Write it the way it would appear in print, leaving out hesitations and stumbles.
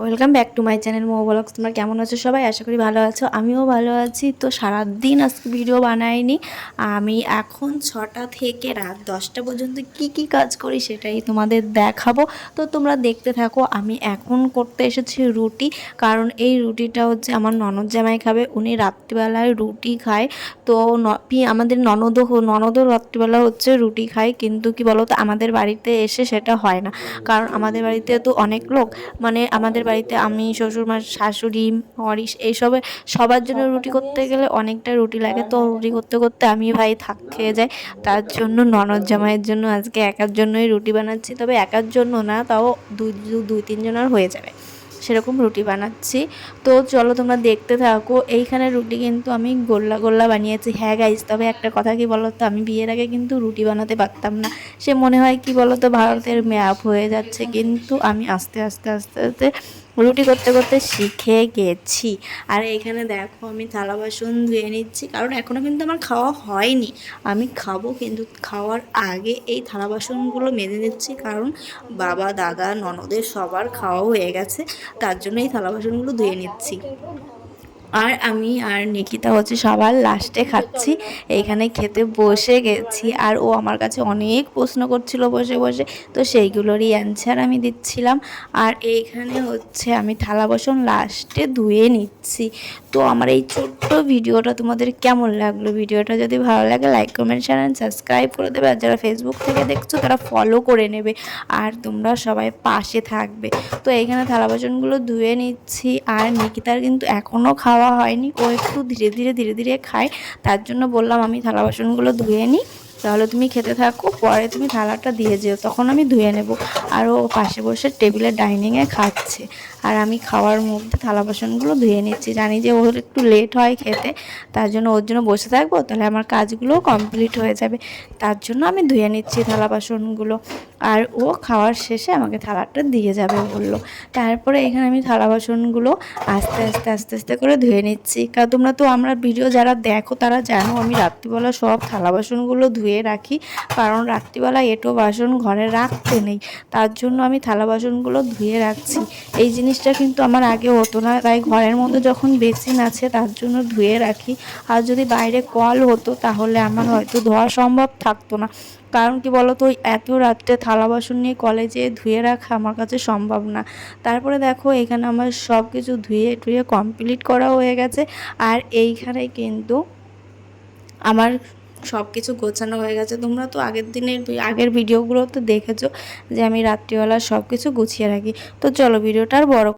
Welcome back to my channel Mo blogs. তোমরা কেমন আছো সবাই? আশা করি ভালো আছো, আমিও ভালো আছি। তো সারাদিন আজকে ভিডিও বানাইনি। আমি এখন 6টা থেকে রাত 10টা পর্যন্ত কি কাজ করি সেটাই তোমাদের দেখাবো। তো তোমরা দেখতে থাকো। আমি এখন করতে এসেছি রুটি, কারণ এই রুটিটা হচ্ছে আমার ননদ জামাই খাবে। উনি রাত্রিবেলায় রুটি খায়। তো আমাদের ননদও রাত্রিবেলা হচ্ছে রুটি খায়, কিন্তু কি বলো তো, আমাদের বাড়িতে এসে সেটা হয় না। কারণ আমাদের বাড়িতে তো অনেক লোক, মানে আমাদের বাড়িতে আমি, শ্বশুর, মা, শাশুড়ি, হরিশ, এইসবে সবার জন্য রুটি করতে গেলে অনেকটা রুটি লাগে। তো রুটি করতে করতে আমি ভাই খেয়ে যাই। তার জন্য ননদ জামাইয়ের জন্য আজকে একার জন্যই রুটি বানাচ্ছি। তবে একার জন্য না, তাও দুই তিনজনের হয়ে যাবে সেরকম রুটি বানাচ্ছি। তো চলো তোমরা দেখতে থাকো। এইখানে রুটি কিন্তু আমি গোল্লা গোল্লা বানিয়েছি। হ্যাঁ গাইজ, তবে একটা কথা কি বলো তো, আমি বিয়ের আগে কিন্তু রুটি বানাতে পারতাম না। সে মনে হয় কি বলো তো, ভারতের ম্যাপ হয়ে যাচ্ছে, কিন্তু আমি আস্তে আস্তে আস্তে আস্তে রুটি করতে করতে শিখে গেছি। আর এখানে দেখো আমি থালা বাসন ধুয়ে নিচ্ছি, কারণ এখনও কিন্তু আমার খাওয়া হয়নি। আমি খাবো, কিন্তু খাওয়ার আগে এই থালা বাসনগুলো মেজে নিচ্ছি, কারণ বাবা, দাদা, ননদের সবার খাওয়া হয়ে গেছে। তার জন্য এই থালা বাসনগুলো ধুয়ে নিচ্ছি। আর আমি আর নিকিতা হচ্ছে সবার লাস্টে খাচ্ছি। এইখানে খেতে বসে গেছি, আর ও আমার কাছে অনেক প্রশ্ন করছিল বসে বসে, তো সেইগুলোরই অ্যান্সার আমি দিচ্ছিলাম। আর এইখানে হচ্ছে আমি থালা বাসন লাস্টে ধুয়ে নিচ্ছি। তো আমার এই ছোট্ট ভিডিওটা তোমাদের কেমন লাগলো? ভিডিওটা যদি ভালো লাগে like, comment, share and subscribe করে দেবে। আর যারা ফেসবুক থেকে দেখছো তারা ফলো করে নেবে। আর তোমরা সবাই পাশে থাকবে। তো এইখানে থালা বাসনগুলো ধুয়ে নিচ্ছি। আর নিকিতার কিন্তু এখনও খাওয়া হয়নি, ও একটু ধীরে ধীরে খায়। তার জন্য বললাম আমি থালা বাসনগুলো ধুয়ে নিই, তাহলে তুমি খেতে থাকো, পরে তুমি থালাটা দিয়ে যেও, তখন আমি ধুয়ে নেব। আর ও পাশে বসে টেবিলে ডাইনিংয়ে খাচ্ছে, আর আমি খাওয়ার মধ্যে থালা বাসনগুলো ধুয়ে নিচ্ছি। জানি যে ওর একটু লেট হয় খেতে, তার জন্য ওর জন্য বসে থাকবো, তাহলে আমার কাজগুলোও কমপ্লিট হয়ে যাবে। তার জন্য আমি ধুয়ে নিচ্ছি থালা বাসনগুলো। আর ও খাওয়ার শেষে আমাকে থালাটা দিয়ে যাবে বললো। তারপরে এখানে আমি থালা বাসনগুলো আস্তে আস্তে আস্তে আস্তে করে ধুয়ে নিচ্ছি। কারণ তোমরা তো আমরা ভিডিও যারা দেখো তারা জানো আমি রাত্রিবেলা সব থালা বাসনগুলো ধুয়ে রাখি, কারণ রাত্রিবেলা এঁটো বাসন ঘরে রাখতে নেই। তার জন্য আমি থালা বাসনগুলো ধুয়ে রাখছি। এই জিনিসটা কিন্তু আমার আগে হতো না, তাই ঘরের মধ্যে যখন বেসিন আছে তার জন্য ধুয়ে রাখি। আর যদি বাইরে কল হতো তাহলে আমার হয়তো ধোয়া সম্ভব থাকতো না। কারণ কি বলতো, এত রাত্রে থালা বাসন নিয়ে কলেজে ধুয়ে রাখা আমার কাছে সম্ভব না। তারপরে দেখো এখানে আমার সব কিছু ধুয়ে টুয়ে কমপ্লিট করা হয়ে গেছে। আর এইখানে কিন্তু আমার সব কিছু গোছানো হয়ে গেছে। তোমরা তো আগের ভিডিওগুলো তো দেখেছো যে আমি রাত্রিবেলা সব কিছু গুছিয়ে রাখি। তো চলো ভিডিওটা আর বড়